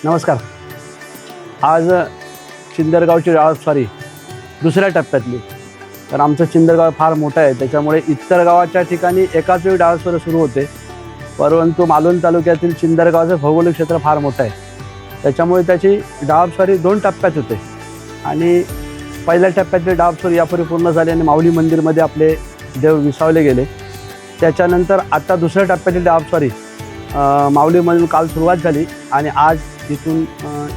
नमस्कार. आज चिंदरगावची डाळपस्वारी दुसऱ्या टप्प्यातली. तर आमचं चिंदरगाव फार मोठं आहे, त्याच्यामुळे इतर गावाच्या ठिकाणी एकाच वेळी डाळपस्वारी सुरू होते. परंतु मालवण तालुक्यातील चिंदरगावचं भौगोलिक क्षेत्र फार मोठं आहे, त्याच्यामुळे त्याची डाळपस्वारी 2 टप्प्यात होते. आणि पहिल्या टप्प्यातली डाळपस्वारी यापूर्वी पूर्ण झाली आणि माऊली मंदिरमध्ये आपले देव विसावले गेले. त्याच्यानंतर आता दुसऱ्या टप्प्यातली डाळपस्वारी माऊलीमधून काल सुरुवात झाली आणि आज इथून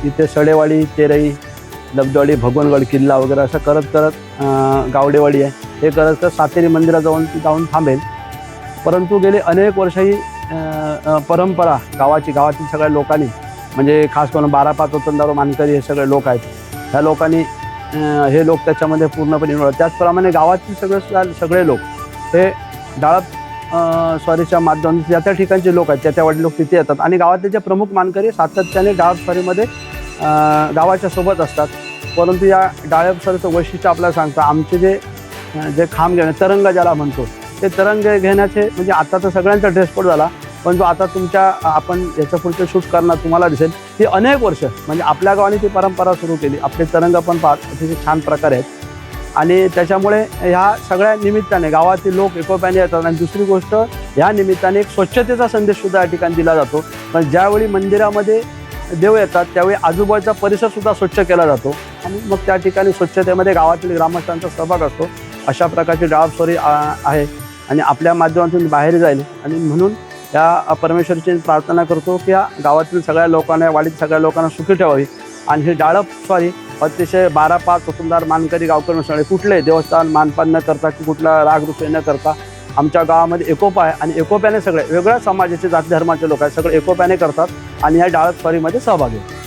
इथे सडेवाडी, तेरई, लब्धवाडी, भगवानगड किल्ला वगैरे असं करत करत गावडेवाडी आहे, हे करत करत सातेरी मंदिरात जाऊन थांबेल. परंतु गेले अनेक वर्ष ही परंपरा गावातील सगळ्या लोकांनी, म्हणजे खास करून 12-5 वतनदार मानकरी हे सगळे लोक आहेत, ह्या लोकांनी हे लोक त्याच्यामध्ये पूर्णपणे इन्व्हॉल्व. त्याचप्रमाणे गावातील सगळे लोक हे स्वारीच्या माध्यमातून त्या ठिकाणचे लोक आहेत, त्या वाडी लोक तिथे येतात आणि गावातले जे प्रमुख मानकरी सातत्याने डाळपस्वारीमध्ये गावाच्या सोबत असतात. परंतु या डाळपस्वारीचं वैशिष्ट्य आपल्याला सांगतं, आमचे जे खांब घेणे, तरंग ज्याला म्हणतो, ते तरंग घेण्याचे म्हणजे आता तर सगळ्यांचा ड्रेस कोड झाला, पण जो आता आपण याचं पुढचं शूट करणार तुम्हाला दिसेल, ती अनेक वर्ष म्हणजे आपल्या गावाने ती परंपरा सुरू केली. आपले तरंग पण अतिशय छान प्रकारे आहेत आणि त्याच्यामुळे ह्या सगळ्या निमित्ताने गावातील लोक एकोप्याने येतात. आणि दुसरी गोष्ट, ह्या निमित्ताने एक स्वच्छतेचा संदेशसुद्धा या ठिकाणी दिला जातो. पण ज्यावेळी मंदिरामध्ये देव येतात त्यावेळी आजूबाजूचा परिसरसुद्धा स्वच्छ केला जातो आणि मग त्या ठिकाणी स्वच्छतेमध्ये गावातील ग्रामस्थांचा सहभाग असतो. अशा प्रकारची डाळपस्वारी आहे आणि आपल्या माध्यमातून बाहेर जाईल. आणि म्हणून या परमेश्वराची प्रार्थना करतो की या गावातील सगळ्या लोकांना, वाडीत सगळ्या लोकांना सुखी ठेवावी. आणि ही डाळपस्वारी अतिशय 12-5 वतनदार मानकरी गावकरी सगळे, कुठले देवस्थान मानपान न करता की कुठला रागरुसवे न करता आमच्या गावामध्ये एकोपा आहे आणि एकोप्याने सगळे वेगळ्या समाजाचे, जाती धर्माचे लोक आहेत, सगळे एकोप्याने करतात आणि या डाळपस्वारीमध्ये सहभागी होतात.